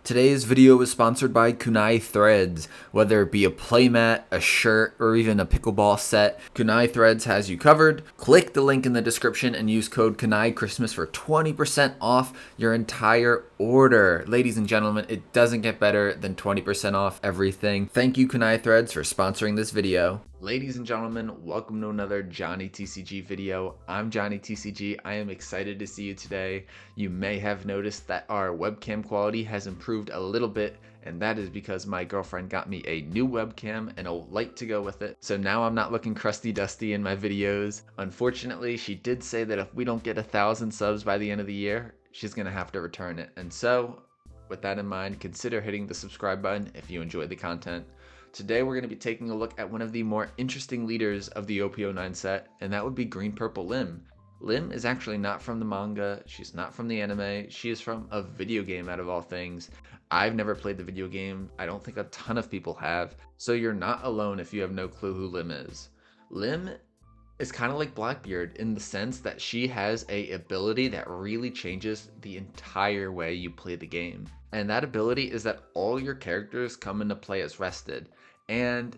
Today's video is sponsored by Kunai Threads. Whether it be a playmat, a shirt, or even a pickleball set, Kunai Threads has you covered. Click the link in the description and use code Kunai Christmas for 20% off your entire order. Ladies and gentlemen, it doesn't get better than 20% off everything. Thank you, Kunai Threads, for sponsoring this video. Ladies and gentlemen, welcome to another Johnny TCG video. I'm Johnny TCG. I am excited to see you today. You may have noticed that our webcam quality has improved a little bit, and that is because my girlfriend got me a new webcam and a light to go with it. So now I'm not looking crusty dusty in my videos. Unfortunately, she did say that if we don't get 1,000 subs by the end of the year, she's gonna have to return it. And so, with that in mind, consider hitting the subscribe button if you enjoy the content. Today we're going to be taking a look at one of the more interesting leaders of the OP09 set, and that would be Green Purple Lim. Lim is actually not from the manga, she's not from the anime, she is from a video game out of all things. I've never played the video game, I don't think a ton of people have, so you're not alone if you have no clue who Lim is. Lim is kind of like Blackbeard in the sense that she has a ability that really changes the entire way you play the game. And that ability is that all your characters come into play as rested. And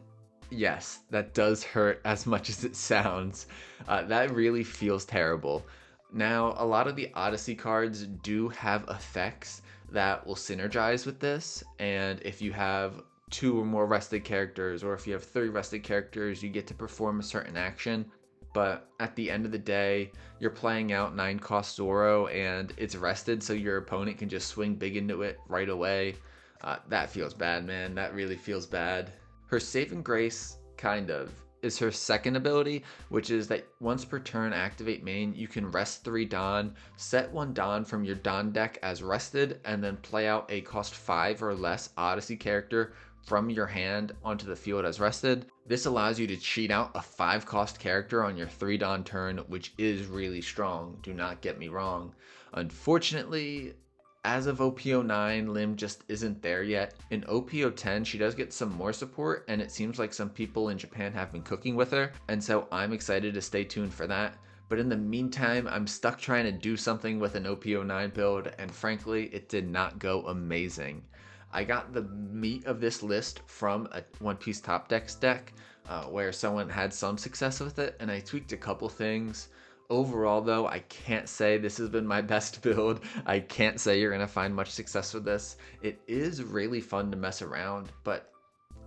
yes, that does hurt as much as it sounds. That really feels terrible. Now, a lot of the Odyssey cards do have effects that will synergize with this. And if you have 2 or more rested characters, or if you have 3 rested characters, you get to perform a certain action. But at the end of the day, you're playing out 9-cost Zoro and it's rested, so your opponent can just swing big into it right away. That feels bad, man. That really feels bad. Her Saving Grace, kind of, is her second ability, which is that once per turn activate main, you can rest 3 Dawn, set 1 Dawn from your Dawn deck as rested, and then play out a cost 5 or less Odyssey character from your hand onto the field as rested. This allows you to cheat out a 5-cost character on your 3 Dawn turn, which is really strong, do not get me wrong. Unfortunately, as of OP09, Lim just isn't there yet. In OP10, she does get some more support, and it seems like some people in Japan have been cooking with her, and so I'm excited to stay tuned for that. But in the meantime, I'm stuck trying to do something with an OP09 build, and frankly, it did not go amazing. I got the meat of this list from a One Piece Top Decks deck where someone had some success with it, and I tweaked a couple things. Overall though, I can't say this has been my best build. I can't say you're going to find much success with this. It is really fun to mess around, but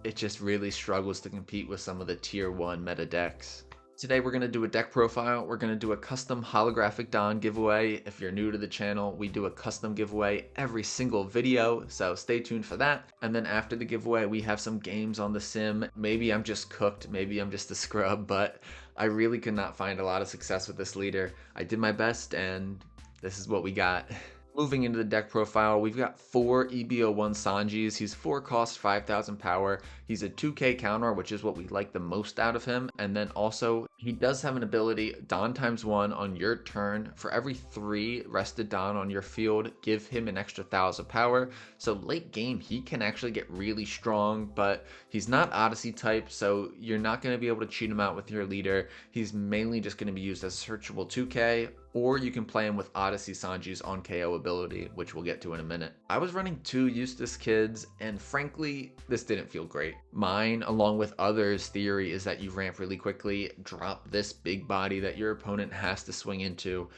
it just really struggles to compete with some of the tier 1 meta decks. Today we're going to do a deck profile, we're going to do a custom holographic Dawn giveaway. If you're new to the channel, we do a custom giveaway every single video, so stay tuned for that. And then after the giveaway, we have some games on the sim. Maybe I'm just cooked, maybe I'm just a scrub, but I really could not find a lot of success with this leader. I did my best, and this is what we got. Moving into the deck profile, we've got 4 EB01 Sanjis. He's 4 cost, 5,000 power. He's a 2k counter, which is what we like the most out of him. And then also, he does have an ability, Dawn ×1 on your turn. For every 3 rested Dawn on your field, give him an extra 1,000 power. So late game, he can actually get really strong, but he's not Odyssey type, so you're not going to be able to cheat him out with your leader. He's mainly just going to be used as searchable 2k, or you can play him with Odyssey Sanji's on KO ability, which we'll get to in a minute. I was running 2 Eustace kids, and frankly, this didn't feel great. Mine, along with others' theory is that you ramp really quickly, drop this big body that your opponent has to swing into,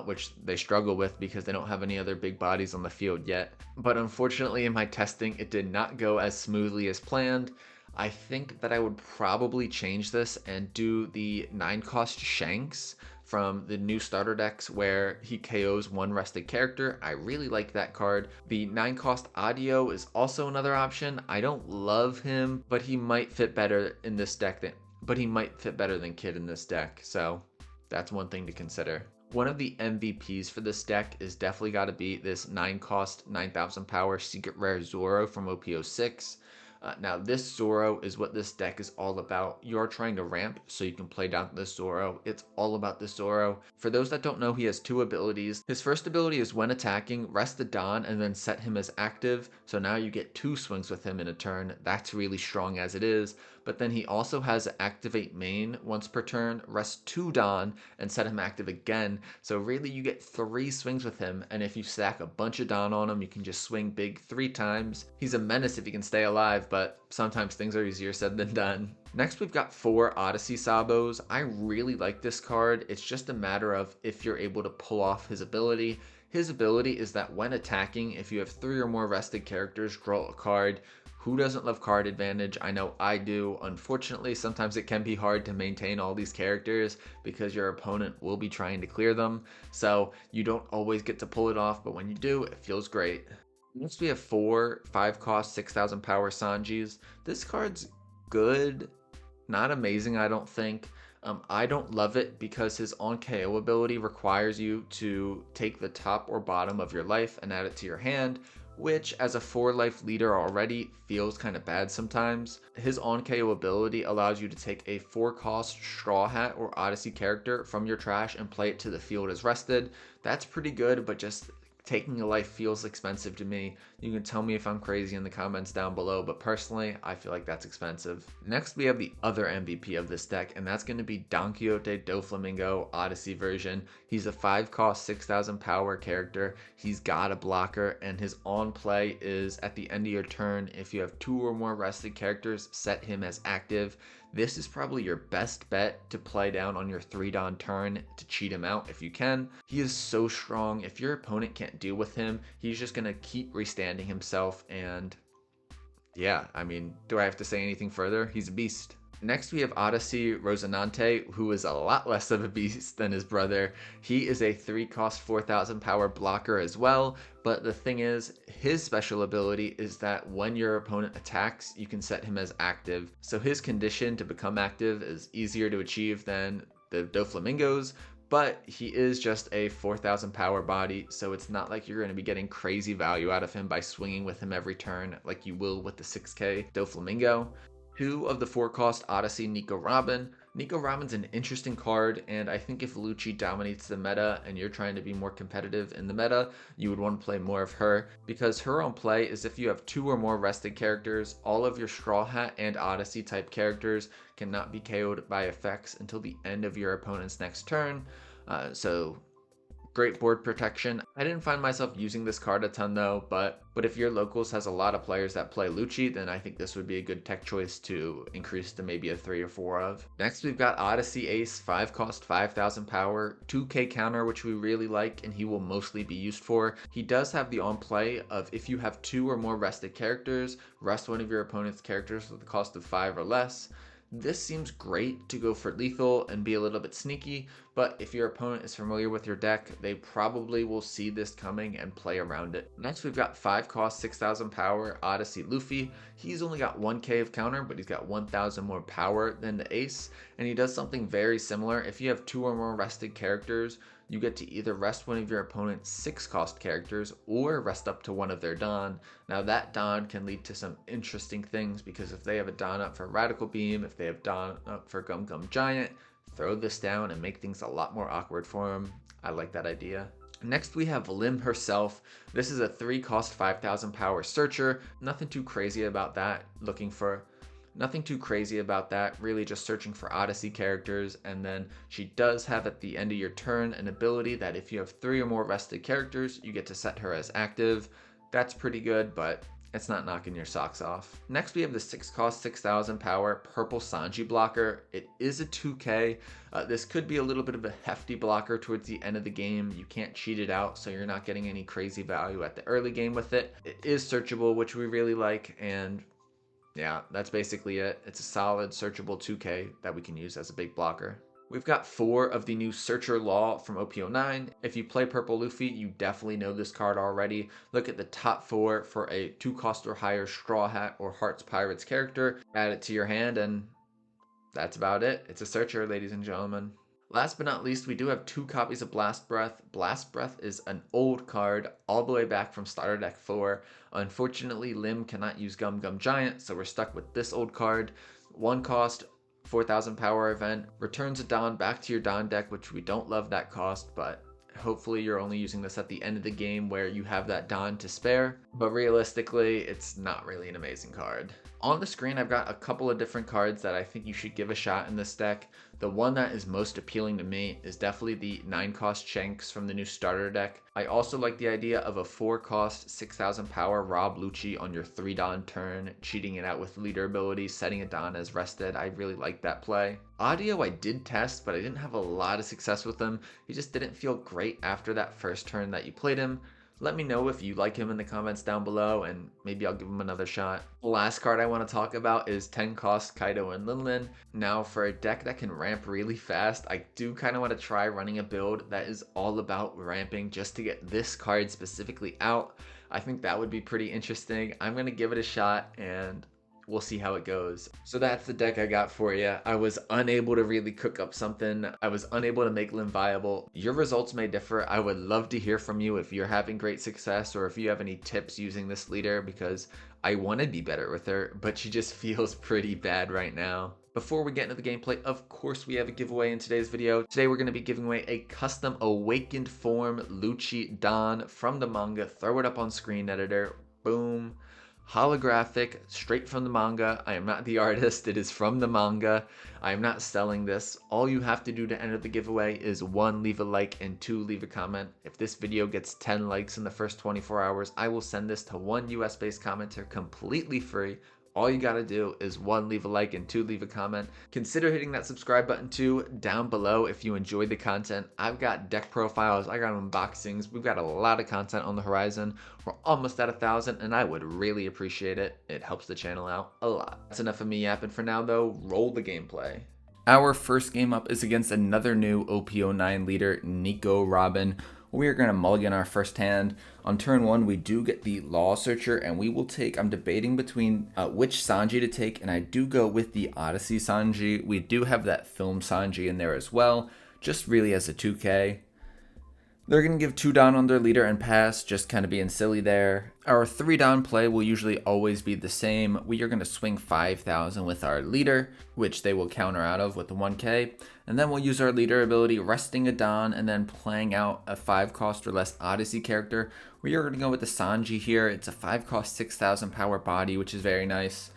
which they struggle with because they don't have any other big bodies on the field yet. But unfortunately in my testing, it did not go as smoothly as planned. I think that I would probably change this and do the 9-cost Shanks from the new starter decks where he KOs 1 rested character. I really like that card. The 9-cost Audio is also another option. I don't love him, but he might fit better in this deck than Kid in this deck, so that's one thing to consider. One of the MVPs for this deck is definitely got to be this 9-cost, 9,000 power Secret Rare Zoro from OP06. Now this Zoro is what this deck is all about. You're trying to ramp so you can play down this Zoro. It's all about this Zoro. For those that don't know, he has 2 abilities. His first ability is when attacking, rest the Dawn and then set him as active. So now you get 2 swings with him in a turn. That's really strong as it is. but then he also has activate main once per turn, rest 2 Don, and set him active again. So really you get 3 swings with him, and if you stack a bunch of Don on him, you can just swing big 3 times. He's a menace if he can stay alive, but sometimes things are easier said than done. Next we've got 4 Odyssey Sabos. I really like this card. It's just a matter of if you're able to pull off his ability. His ability is that when attacking, if you have 3 or more rested characters, draw a card. Who doesn't love card advantage? I know I do. Unfortunately, sometimes it can be hard to maintain all these characters because your opponent will be trying to clear them. So you don't always get to pull it off, but when you do, it feels great. Next we have 4 5 cost 6,000 power Sanjis. This card's good, not amazing I don't think. I don't love it because his on KO ability requires you to take the top or bottom of your life and add it to your hand, which as a 4 life leader already feels kind of bad sometimes. His on KO ability allows you to take a 4 cost Straw Hat or Odyssey character from your trash and play it to the field as rested. That's pretty good, but just taking a life feels expensive to me. You can tell me if I'm crazy in the comments down below, but personally, I feel like that's expensive. Next, we have the other MVP of this deck, and that's going to be Don Quixote Doflamingo Odyssey version. He's a 5 cost 6,000 power character. He's got a blocker, and his on play is at the end of your turn. If you have 2 or more rested characters, set him as active. This is probably your best bet to play down on your 3 Don turn to cheat him out if you can. He is so strong. If your opponent can't deal with him, he's just going to keep restanding himself, and yeah, I mean, do I have to say anything further? He's a beast. Next we have Odyssey Rosinante, who is a lot less of a beast than his brother. He is a 3 cost 4,000 power blocker as well, but the thing is, his special ability is that when your opponent attacks, you can set him as active. So his condition to become active is easier to achieve than the Doflamingos, but he is just a 4,000 power body, so it's not like you're going to be getting crazy value out of him by swinging with him every turn like you will with the 6k Doflamingo. 2 of the 4 cost Odyssey Nico Robin. Nico Robin's an interesting card, and I think if Lucci dominates the meta and you're trying to be more competitive in the meta, you would want to play more of her, because her on play is if you have 2 or more rested characters, all of your Straw Hat and Odyssey type characters cannot be KO'd by effects until the end of your opponent's next turn. So great board protection. I didn't find myself using this card a ton though, but if your locals has a lot of players that play Lucci, then I think this would be a good tech choice to increase to maybe a 3 or 4 of. Next we've got Odyssey Ace, 5 cost 5,000 power, 2k counter, which we really like and he will mostly be used for. He does have the on play of if you have 2 or more rested characters, rest one of your opponent's characters with the cost of 5 or less. This seems great to go for lethal and be a little bit sneaky, but if your opponent is familiar with your deck, they probably will see this coming and play around it. Next we've got 5 cost 6,000 power Odyssey Luffy. He's only got 1k of counter, but he's got 1,000 more power than the Ace, and he does something very similar. If you have 2 or more rested characters, you get to either rest one of your opponent's 6 cost characters or rest up to one of their Don. Now that Don can lead to some interesting things, because if they have a Don up for Radical Beam, if they have Don up for Gum Gum Giant, throw this down and make things a lot more awkward for him. I like that idea. Next we have Lim herself. This is a 3 cost 5,000 power searcher. Nothing too crazy about that. Nothing too crazy about that, really just searching for Odyssey characters, and then she does have at the end of your turn an ability that if you have 3 or more rested characters, you get to set her as active. That's pretty good, but it's not knocking your socks off. Next we have the 6 cost 6,000 power purple Sanji blocker. It is a 2k. This could be a little bit of a hefty blocker towards the end of the game. You can't cheat it out, so you're not getting any crazy value at the early game with it. It is searchable, which we really like, and yeah, that's basically it. It's a solid searchable 2k that we can use as a big blocker. We've got 4 of the new Searcher Law from OP09. If you play Purple Luffy, you definitely know this card already. Look at the top 4 for a 2 cost or higher Straw Hat or Hearts Pirates character. Add it to your hand, and that's about it. It's a Searcher, ladies and gentlemen. Last but not least, we do have 2 copies of Blast Breath. Blast Breath is an old card all the way back from Starter Deck 4. Unfortunately, Lim cannot use Gum Gum Giant, so we're stuck with this old card. 1 cost, 4,000 power event, returns a Don back to your Don deck, which we don't love that cost, but hopefully you're only using this at the end of the game where you have that Don to spare. but realistically, it's not really an amazing card. On the screen, I've got a couple of different cards that I think you should give a shot in this deck. The one that is most appealing to me is definitely the 9-cost Shanks from the new starter deck. I also like the idea of a 4-cost, 6,000 power Rob Lucci on your 3-Don turn, cheating it out with leader ability, setting it down as rested. I really like that play. Audio I did test, but I didn't have a lot of success with him. He just didn't feel great after that first turn that you played him. Let me know if you like him in the comments down below, and maybe I'll give him another shot. The last card I want to talk about is 10-cost Kaido and Linlin. Now, for a deck that can ramp really fast, I do kind of want to try running a build that is all about ramping just to get this card specifically out. I think that would be pretty interesting. I'm going to give it a shot, and we'll see how it goes. So that's the deck I got for you. I was unable to really cook up something. I was unable to make Lim viable. Your results may differ. I would love to hear from you if you're having great success or if you have any tips using this leader, because I want to be better with her, but she just feels pretty bad right now. Before we get into the gameplay, of course we have a giveaway in today's video. Today we're going to be giving away a custom awakened form lucci Don from the manga. Throw it up on screen editor. Boom. Holographic, straight from the manga. I am not the artist, it is from the manga. I am not selling this. All you have to do to enter the giveaway is 1, leave a like, and 2, leave a comment. If this video gets 10 likes in the first 24 hours, I will send this to 1 US based commenter completely free. All you gotta do is 1, leave a like, and 2, leave a comment. Consider hitting that subscribe button too down below if you enjoyed the content. I've got deck profiles, I got unboxings, we've got a lot of content on the horizon. We're almost at 1,000 and I would really appreciate it. It helps the channel out a lot. That's enough of me yapping for now though. Roll the gameplay. Our first game up is against another new OP09 leader, Nico Robin. We are going to mulligan our first hand. On turn 1, we do get the Law Searcher, and we will take, I'm debating between which Sanji to take, and I do go with the Odyssey Sanji. We do have that film Sanji in there as well, just really as a 2K. They're going to give 2 Don on their leader and pass, just kind of being silly there. Our 3 Don play will usually always be the same. We are going to swing 5,000 with our leader, which they will counter out of with the 1K. And then we'll use our leader ability, resting a Don, and then playing out a 5-cost or less Odyssey character. We are going to go with the Sanji here. It's a 5-cost 6,000 power body, which is very nice.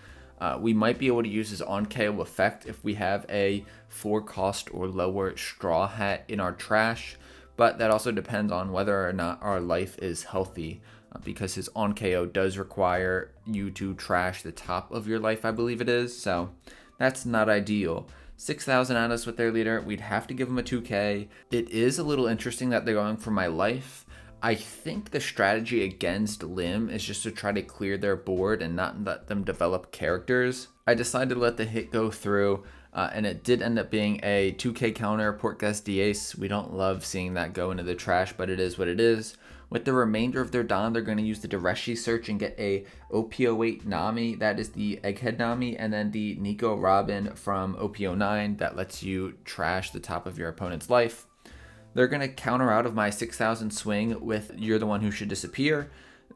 We might be able to use his on-KO effect if we have a 4-cost or lower Straw Hat in our trash. But that also depends on whether or not our life is healthy, because his on-KO does require you to trash the top of your life, I believe it is. So that's not ideal. 6,000 at us with their leader. We'd have to give him a 2K. It is a little interesting that they're going for my life. I think the strategy against Lim is just to try to clear their board and not let them develop characters. I decided to let the hit go through. And it did end up being a 2K counter, Portgas Diaz. We don't love seeing that go into the trash, but it is what it is. With the remainder of their Don, they're going to use the Dareshi search and get a OP08 Nami. That is the Egghead Nami, and then the Nico Robin from OP09 that lets you trash the top of your opponent's life. They're going to counter out of my 6,000 swing with You're the One Who Should Disappear.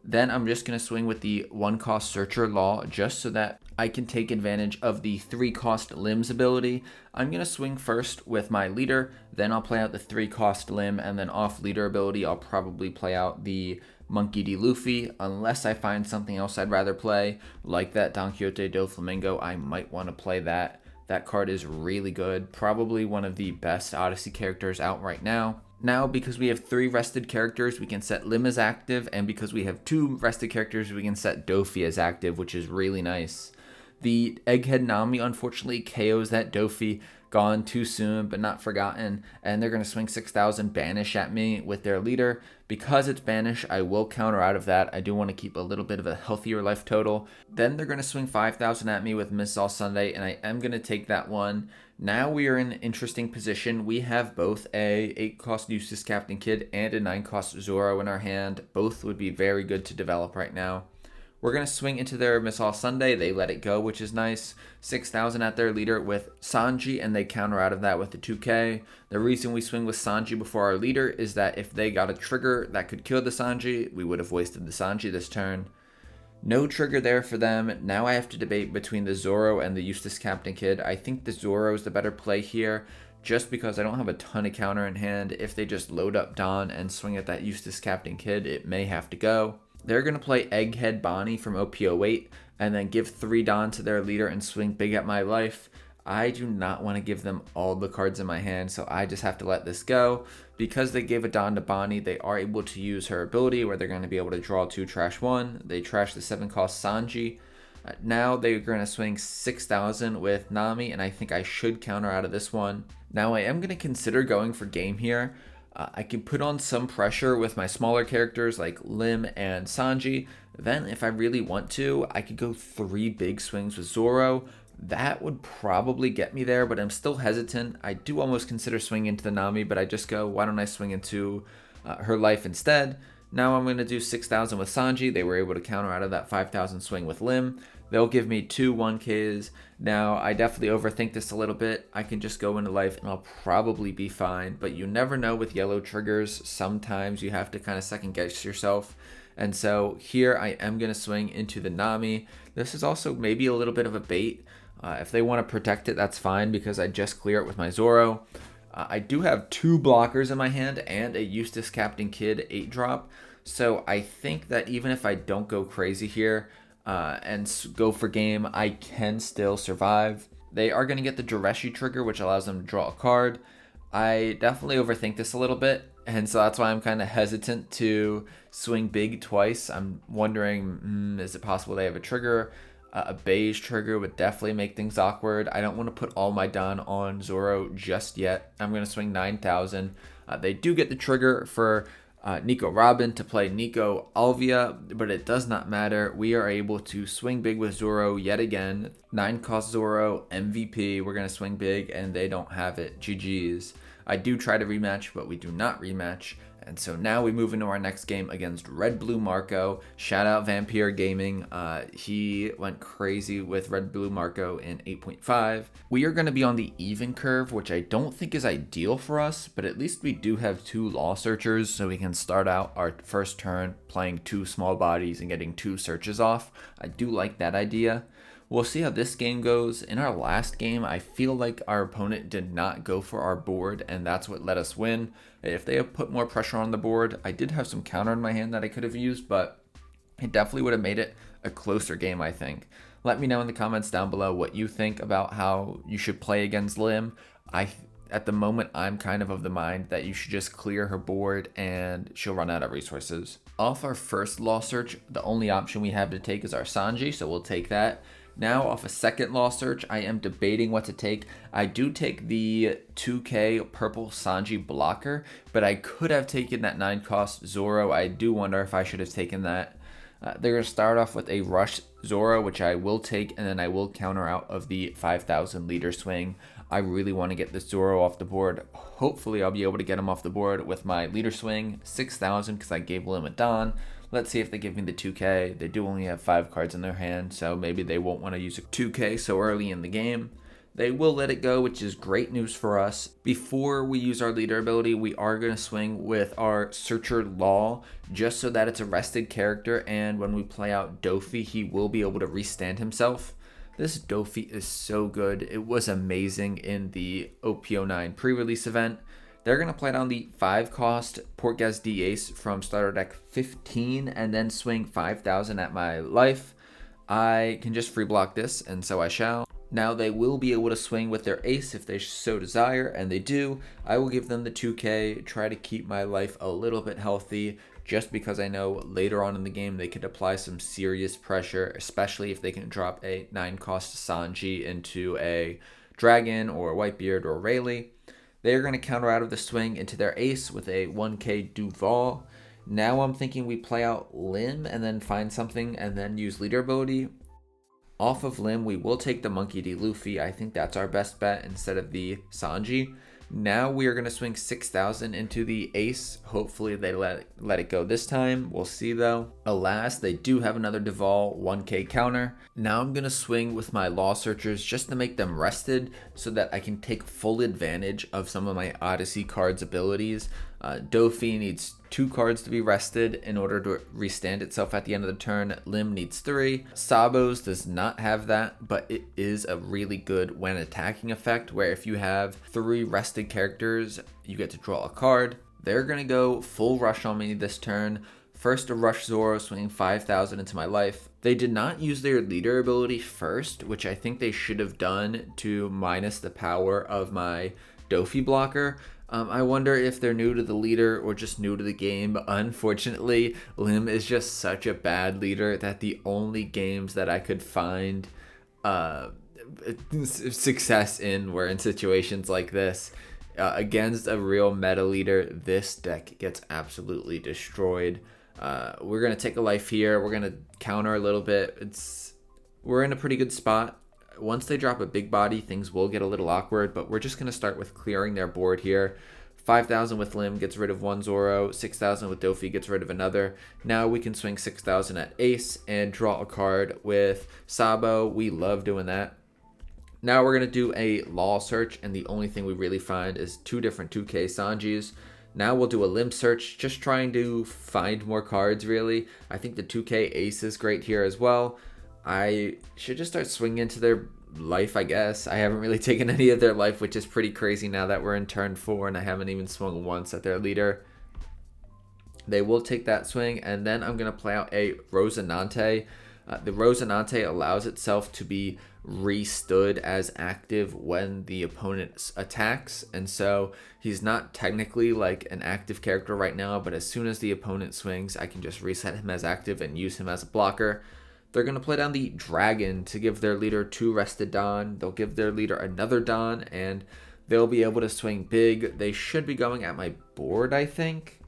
Then I'm just going to swing with the 1-cost Searcher Law just so that I can take advantage of the 3-cost Limbs ability. I'm going to swing first with my leader, then I'll play out the 3-cost Limb, and then off leader ability I'll probably play out the Monkey D. Luffy, unless I find something else I'd rather play, like that Don Quixote do Flamingo. I might want to play that. That card is really good, probably one of the best Odyssey characters out right now. Now, because we have 3 rested characters, we can set Lim as active, and because we have 2 rested characters, we can set Dofi as active, which is really nice. The Egghead Nami unfortunately KOs that Dofi, gone too soon but not forgotten, and they're going to swing 6,000 Banish at me with their leader. Because it's Banish, I will counter out of that. I do want to keep a little bit of a healthier life total. Then they're going to swing 5,000 at me with Miss All Sunday, and I am going to take that one. Now we are in an interesting position. We have both a 8-cost Eustace Captain Kidd and a 9-cost Zoro in our hand. Both would be very good to develop right now. We're going to swing into their Miss All Sunday. They let it go, which is nice. 6,000 at their leader with Sanji, and they counter out of that with the 2K. The reason we swing with Sanji before our leader is that if they got a trigger that could kill the Sanji, we would have wasted the Sanji this turn. No trigger there for them. Now I have to debate between the Zoro and the Eustace Captain Kidd. I think the Zoro is the better play here, just because I don't have a ton of counter in hand. If they just load up Don and swing at that Eustace Captain Kidd, it may have to go. They're going to play Egghead Bonnie from OP08 and then give 3 Don to their leader and swing big at my life. I do not want to give them all the cards in my hand, so I just have to let this go. Because they gave a Don to Bonnie, they are able to use her ability where they're going to be able to draw 2, trash 1. They trash the 7-cost Sanji. Now they're going to swing 6,000 with Nami, and I think I should counter out of this one. Now I am going to consider going for game here. I can put on some pressure with my smaller characters like Lim and Sanji. Then if I really want to, I could go 3 big swings with Zoro. That would probably get me there, but I'm still hesitant. I do almost consider swinging into the Nami, but I just go, why don't I swing into her life instead? Now I'm going to do 6,000 with Sanji. They were able to counter out of that 5,000 swing with Lim. They'll give me 2 1Ks. Now, I definitely overthink this a little bit. I can just go into life and I'll probably be fine. But you never know with yellow triggers. Sometimes you have to kind of second guess yourself. And so here I am going to swing into the Nami. This is also maybe a little bit of a bait. If they want to protect it, that's fine because I just clear it with my Zoro. I do have 2 blockers in my hand and a Eustace Captain Kidd 8-drop. So I think that even if I don't go crazy here and go for game, I can still survive. They are going to get the Jureshi trigger, which allows them to draw a card. I definitely overthink this a little bit, and so that's why I'm kind of hesitant to swing big twice. I'm wondering, is it possible they have a trigger? A beige trigger would definitely make things awkward. I don't want to put all my Don on Zoro just yet. I'm going to swing 9,000. They do get the trigger for Nico Robin to play Nico Alvia, but it does not matter. We are able to swing big with Zoro yet again. 9-cost Zoro, MVP. We're going to swing big, and they don't have it. GG's. I do try to rematch, but we do not rematch. And so now we move into our next game against Red Blue Marco. Shout out Vampire Gaming. He went crazy with Red Blue Marco in 8.5. We are going to be on the even curve, which I don't think is ideal for us, but at least we do have 2 Law Searchers, so we can start out our first turn playing 2 small bodies and getting 2 searches off. I do like that idea. We'll see how this game goes. In our last game, I feel like our opponent did not go for our board, and that's what let us win. If they had put more pressure on the board, I did have some counter in my hand that I could have used, but it definitely would have made it a closer game, I think. Let me know in the comments down below what you think about how you should play against Lim. At the moment, I'm kind of the mind that you should just clear her board and she'll run out of resources. Off our first Law Search, the only option we have to take is our Sanji, so we'll take that. Now off a second Law Search, I am debating what to take. I do take the 2K purple Sanji blocker, but I could have taken that 9-cost Zoro. I do wonder if I should have taken that. They're going to start off with a Rush Zoro, which I will take, and then I will counter out of the 5,000 leader swing. I really want to get this Zoro off the board. Hopefully I'll be able to get him off the board with my leader swing, 6,000 because I gave Lim a Don. Let's see if they give me the 2K. They do only have 5 cards in their hand, so maybe they won't want to use a 2K so early in the game. They will let it go, which is great news for us. Before we use our leader ability, we are going to swing with our Searcher Law, just so that it's a rested character, and when we play out Dofi, he will be able to restand himself. This Dofi is so good. It was amazing in the OP09 pre-release event. They're going to play down the 5-cost Portgas D Ace from starter deck 15 and then swing 5,000 at my life. I can just free block this, and so I shall. Now they will be able to swing with their ace if they so desire, and they do. I will give them the 2K, try to keep my life a little bit healthy, just because I know later on in the game they could apply some serious pressure, especially if they can drop a 9-cost Sanji into a Dragon or Whitebeard or Rayleigh. They are going to counter out of the swing into their ace with a 1K Duval. Now I'm thinking we play out Lim and then find something and then use leader ability. Off of Lim, we will take the Monkey D. Luffy. I think that's our best bet instead of the Sanji. Now we are going to swing 6,000 into the ace. Hopefully they let it go this time. We'll see though. Alas, they do have another Duval 1K counter. Now I'm going to swing with my Law Searchers just to make them rested so that I can take full advantage of some of my Odyssey cards abilities. Dofi needs 2 cards to be rested in order to restand itself at the end of the turn. Lim needs 3. Sabo's does not have that, but it is a really good when attacking effect where if you have 3 rested characters, you get to draw a card. They're going to go full rush on me this turn. First, a Rush Zoro swinging 5,000 into my life. They did not use their leader ability first, which I think they should have done to minus the power of my Dofi blocker. I wonder if they're new to the leader or just new to the game. Unfortunately, Lim is just such a bad leader that the only games that I could find success in were in situations like this. Against a real meta leader, this deck gets absolutely destroyed. We're going to take a life here. We're going to counter a little bit. We're in a pretty good spot. Once they drop a big body, things will get a little awkward, but we're just going to start with clearing their board here. 5,000 with Lim gets rid of one Zoro. 6,000 with Dofi gets rid of another. Now we can swing 6,000 at Ace and draw a card with Sabo. We love doing that. Now we're going to do a law search, and the only thing we really find is 2 different 2K Sanjis. Now we'll do a Lim search, just trying to find more cards, really. I think the 2K Ace is great here as well. I should just start swinging into their life, I guess. I haven't really taken any of their life, which is pretty crazy now that we're in turn 4, and I haven't even swung once at their leader. They will take that swing, and then I'm going to play out a Rosinante. The Rosinante allows itself to be re-stood as active when the opponent attacks, and so he's not technically like an active character right now, but as soon as the opponent swings, I can just reset him as active and use him as a blocker. They're going to play down the Dragon to give their leader 2 rested Dawn. They'll give their leader another Dawn, and they'll be able to swing big. They should be going at my board, I think.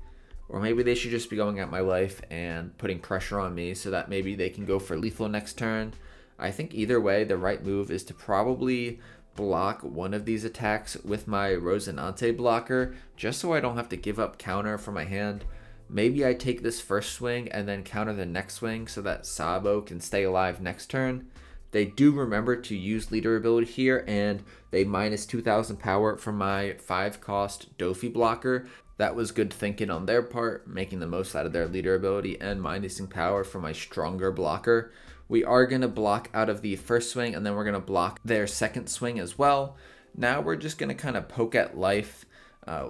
Or maybe they should just be going at my life and putting pressure on me so that maybe they can go for lethal next turn. I think either way, the right move is to probably block one of these attacks with my Rosinante blocker, just so I don't have to give up counter for my hand. Maybe I take this first swing and then counter the next swing so that Sabo can stay alive next turn. They do remember to use leader ability here, and they minus 2,000 power from my 5-cost Dofi blocker. That was good thinking on their part, making the most out of their leader ability and minusing power from my stronger blocker. We are going to block out of the first swing, and then we're going to block their second swing as well. Now we're just going to kind of poke at life.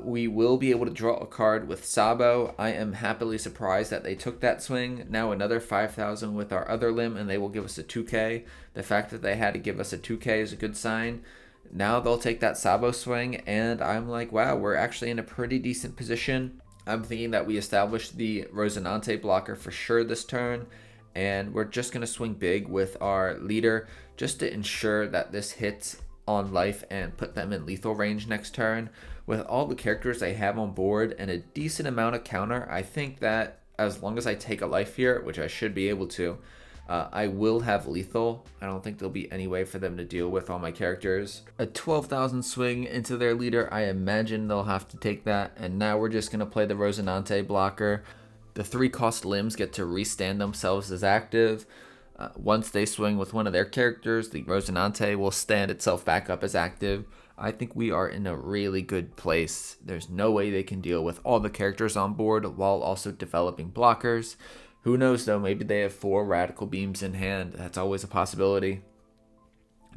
We will be able to draw a card with Sabo. I am happily surprised that they took that swing. Now another 5,000 with our other Lim, and they will give us a 2K. The fact that they had to give us a 2K is a good sign. Now they'll take that Sabo swing, and I'm like, wow, we're actually in a pretty decent position. I'm thinking that we established the Rosinante blocker for sure this turn, and we're just going to swing big with our leader just to ensure that this hits on life and put them in lethal range next turn. With all the characters I have on board and a decent amount of counter, I think that as long as I take a life here, which I should be able to, I will have lethal. I don't think there'll be any way for them to deal with all my characters. A 12,000 swing into their leader, I imagine they'll have to take that. And now we're just going to play the Rosinante blocker. The 3-cost limbs get to restand themselves as active. Once they swing with one of their characters, the Rosinante will stand itself back up as active. I think we are in a really good place. There's no way they can deal with all the characters on board while also developing blockers. Who knows though, maybe they have 4 radical beams in hand. That's always a possibility.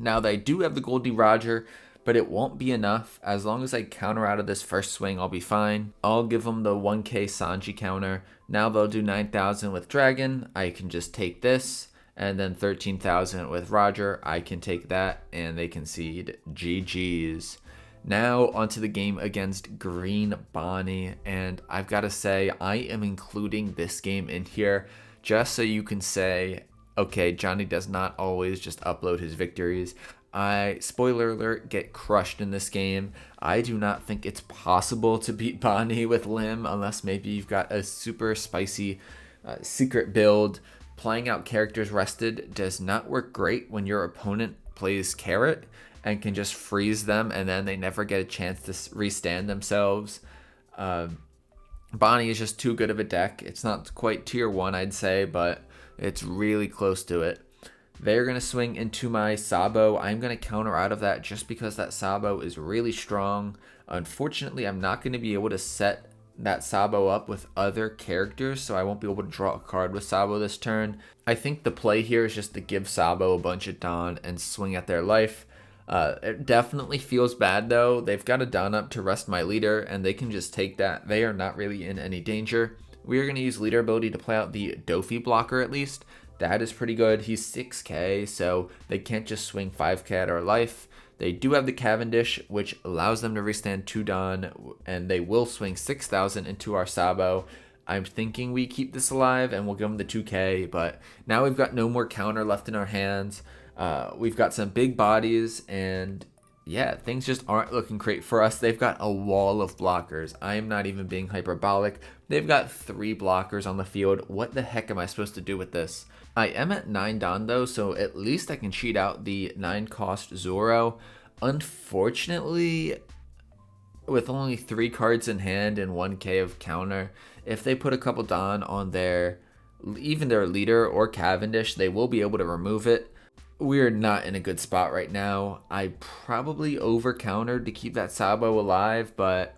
Now they do have the Goldie Roger, but it won't be enough. As long as I counter out of this first swing, I'll be fine. I'll give them the 1K Sanji counter. Now they'll do 9,000 with Dragon. I can just take this. And then 13,000 with Roger. I can take that, and they concede. GG's. Now onto the game against Green Bonnie, and I've got to say I am including this game in here just so you can say, okay, Johnny does not always just upload his victories. I, spoiler alert, get crushed in this game. I do not think it's possible to beat Bonnie with Lim unless maybe you've got a super spicy secret build. Playing out characters rested does not work great when your opponent plays Carrot and can just freeze them and then they never get a chance to restand themselves. Bonnie is just too good of a deck. It's not quite tier 1, I'd say, but it's really close to it. They're going to swing into my Sabo. I'm going to counter out of that just because that Sabo is really strong. Unfortunately, I'm not going to be able to set that Sabo up with other characters, so I won't be able to draw a card with Sabo this turn. I think the play here is just to give Sabo a bunch of Dawn and swing at their life. It definitely feels bad though. They've got a Dawn up to rest my leader, and they can just take that. They are not really in any danger. We are going to use leader ability to play out the Dofi blocker at least. That is pretty good. He's 6k, so they can't just swing 5k at our life. They do have the Cavendish, which allows them to restand 2 Dawn, and they will swing 6,000 into our Sabo. I'm thinking we keep this alive and we'll give them the 2k, but now we've got no more counter left in our hands. We've got some big bodies, and yeah, things just aren't looking great for us. They've got a wall of blockers. I am not even being hyperbolic. They've got 3 blockers on the field. What the heck am I supposed to do with this? I am at 9 Don though, so at least I can cheat out the 9 cost Zoro. Unfortunately, with only 3 cards in hand and 1k of counter, if they put a couple Don on even their leader or Cavendish, they will be able to remove it. We're not in a good spot right now. I probably over countered to keep that Sabo alive, but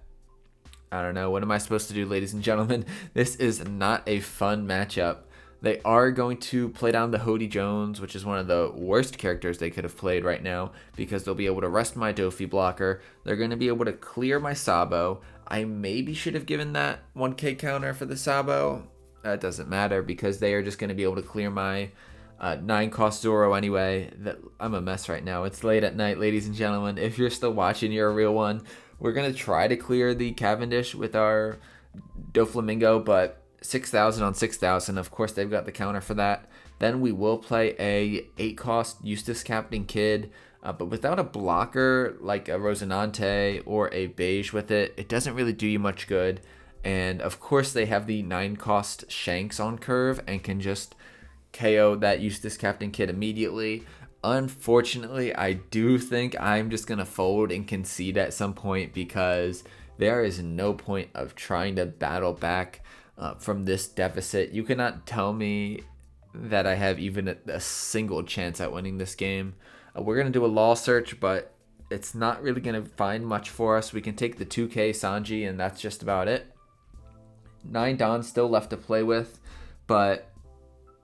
I don't know. What am I supposed to do, ladies and gentlemen? This is not a fun matchup. They are going to play down the Hody Jones, which is one of the worst characters they could have played right now, because they'll be able to rest my Dofi blocker. They're going to be able to clear my Sabo. I maybe should have given that 1k counter for the Sabo. That doesn't matter, because they are just going to be able to clear my 9 cost Zoro anyway. I'm a mess right now. It's late at night, ladies and gentlemen. If you're still watching, you're a real one. We're going to try to clear the Cavendish with our Doflamingo, but 6,000 on 6,000. Of course, they've got the counter for that. Then we will play a 8 cost Eustace Captain Kidd, but without a blocker like a Rosinante or a Beige with it, it doesn't really do you much good. And of course, they have the 9 cost Shanks on curve and can just KO that Eustace Captain Kidd immediately. Unfortunately, I do think I'm just going to fold and concede at some point, because there is no point of trying to battle back from this deficit. You cannot tell me that I have even a single chance at winning this game. We're going to do a law search, but it's not really going to find much for us. We can take the 2k Sanji, and that's just about it. 9 Don still left to play with, but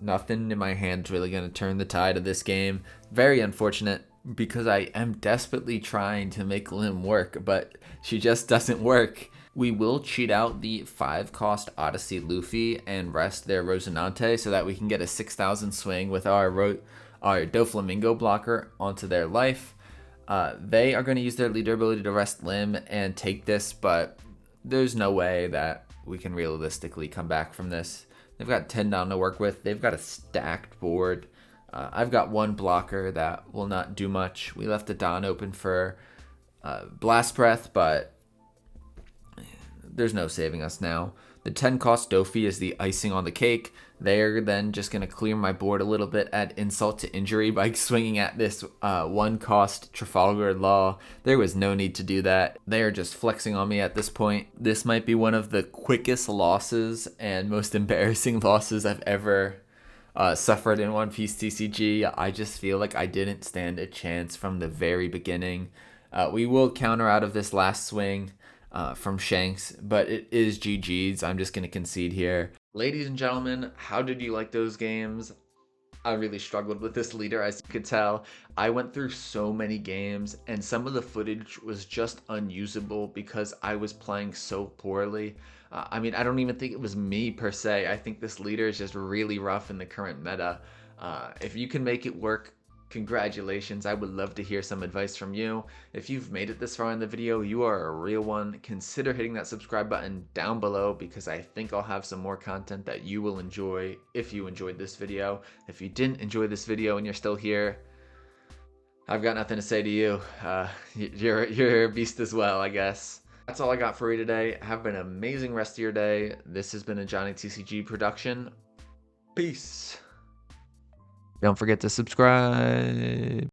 nothing in my hand's really going to turn the tide of this game. Very unfortunate, because I am desperately trying to make Lim work, but she just doesn't work. We will cheat out the 5 cost Odyssey Luffy and rest their Rosinante so that we can get a 6,000 swing with our Doflamingo blocker onto their life. They are going to use their leader ability to rest Lim and take this, but there's no way that we can realistically come back from this. They've got 10 down to work with. They've got a stacked board. I've got 1 blocker that will not do much. We left the Don open for Blast Breath, but there's no saving us now. The 10 cost Dofi is the icing on the cake. They're then just going to clear my board a little bit, add insult to injury by swinging at this 1 cost Trafalgar Law. There was no need to do that. They are just flexing on me at this point. This might be one of the quickest losses and most embarrassing losses I've ever suffered in One Piece TCG. I just feel like I didn't stand a chance from the very beginning. We will counter out of this last swing from Shanks, but it is GG's. I'm just going to concede here. Ladies and gentlemen, how did you like those games? I really struggled with this leader, as you could tell. I went through so many games, and some of the footage was just unusable because I was playing so poorly. I mean, I don't even think it was me per se. I think this leader is just really rough in the current meta. If you can make it work, congratulations. I would love to hear some advice from you. If you've made it this far in the video, you are a real one. Consider hitting that subscribe button down below, because I think I'll have some more content that you will enjoy if you enjoyed this video. If you didn't enjoy this video and you're still here, I've got nothing to say to you. You're a beast as well, I guess. That's all I got for you today. Have an amazing rest of your day. This has been a Johnny TCG production. Peace. Don't forget to subscribe.